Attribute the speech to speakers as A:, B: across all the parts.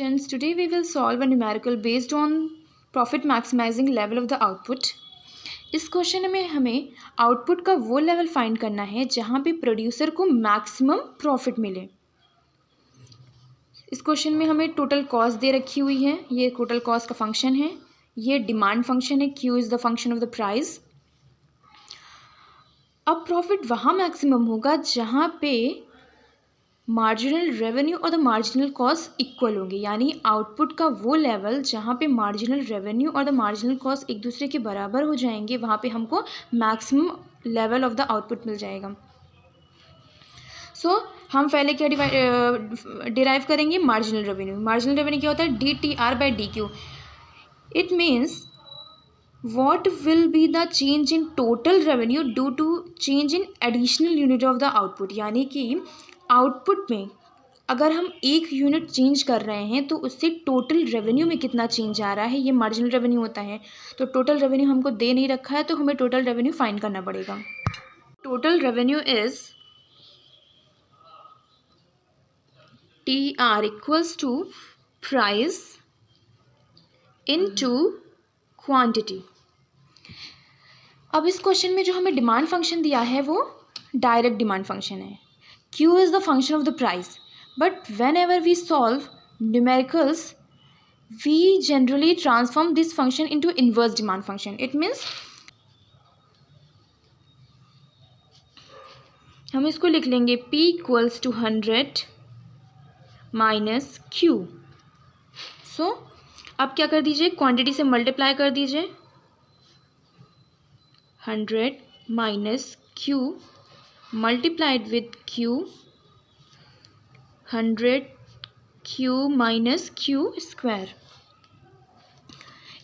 A: Students, today we will solve a numerical based on profit maximizing level of the output. इस question में हमें output का वो level find करना है जहाँ पे प्रोड्यूसर को मैक्सिमम प्रॉफिट मिले. इस क्वेश्चन में हमें टोटल कॉस्ट दे रखी हुई है. ये टोटल कॉस्ट का फंक्शन है. ये डिमांड फंक्शन है. Q is the function of the price. अब प्रॉफिट वहाँ मैक्सिमम होगा जहाँ पे मार्जिनल रेवेन्यू और द मार्जिनल कॉस्ट इक्वल होंगे. यानी आउटपुट का वो लेवल जहाँ पे मार्जिनल रेवेन्यू और द मार्जिनल कॉस्ट एक दूसरे के बराबर हो जाएंगे, वहाँ पे हमको maximum level of the output मिल जाएगा. सो हम पहले क्या डिराइव करेंगे? Marginal revenue. मार्जिनल रेवेन्यू क्या होता है? DTR by DQ. It means what will be the change in total revenue due to change in additional unit of the output. यानी कि आउटपुट में अगर हम एक यूनिट चेंज कर रहे हैं तो उससे टोटल रेवेन्यू में कितना चेंज आ रहा है, ये मार्जिनल रेवेन्यू होता है. तो टोटल रेवेन्यू हमको दे नहीं रखा है, तो हमें टोटल रेवेन्यू फाइंड करना पड़ेगा. Total revenue is TR equals to price into quantity. अब इस क्वेश्चन में जो हमें डिमांड फंक्शन दिया है वो डायरेक्ट डिमांड फंक्शन है. Q is the function of the price, but whenever we solve numericals, we generally transform this function into inverse demand function. It means हम इसको लिख लेंगे P equals to 100 minus Q. So अब क्या कर दीजिए, quantity से मल्टीप्लाई कर दीजिए. 100 minus Q multiplied with Q, 100 Q minus Q square.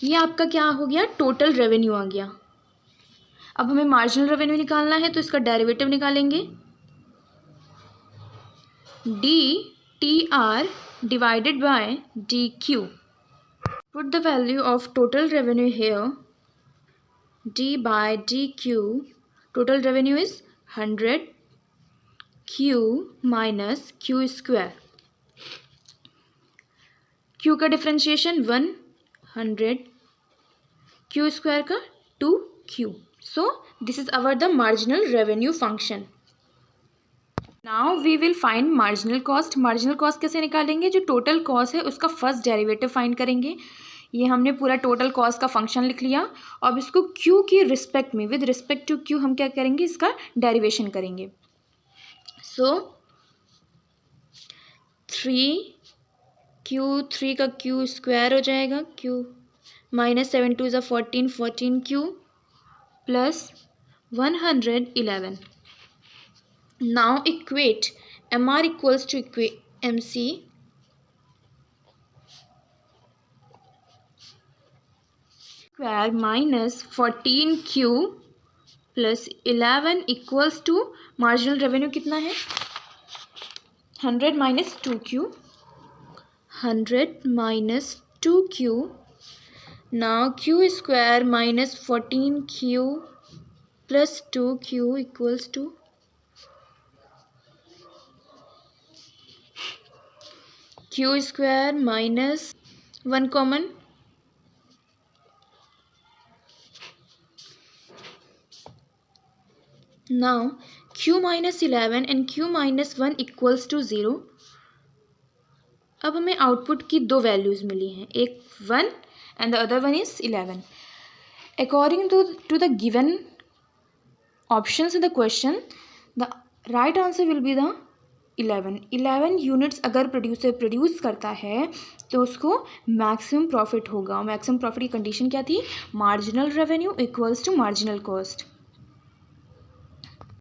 A: ये आपका क्या हो गया? टोटल रेवेन्यू आ गया. अब हमें मार्जिनल रेवेन्यू निकालना है तो इसका डेरिवेटिव निकालेंगे. DTR divided by DQ. Put the value of total revenue here. D by DQ. Total revenue is 100 Q minus Q square. Q का डिफ्रेंशिएशन 100, Q स्क्वायर का 2Q. So this is our the marginal revenue function. Now we will find marginal cost. Marginal cost कैसे निकालेंगे? जो total cost है उसका first derivative find करेंगे. ये हमने पूरा टोटल कॉस्ट का फंक्शन लिख लिया. अब इसको Q की रिस्पेक्ट में, विद रिस्पेक्ट टू Q हम क्या करेंगे? इसका डेरिवेशन करेंगे. सो 3 का Q स्क्वायर हो जाएगा. Q माइनस 7 2 ज़ा 14 Q plus 111. Now equate MR equals to MC square minus 14Q plus 11 equals to marginal revenue कितना है? 100 minus 2Q. 100 minus 2Q. Now Q square minus 14Q plus 2Q equals to Q square minus 1 common. Now Q minus 11 and Q minus 1 equals to 0. अब हमें output की दो values मिली हैं, एक 1 and the other one is 11. According to the given options in the question, the right answer will be the 11. 11 units अगर producer produce करता है तो उसको मैक्सिमम प्रॉफिट होगा. मैक्सिमम प्रॉफिट की कंडीशन क्या थी? Marginal revenue equals to marginal cost.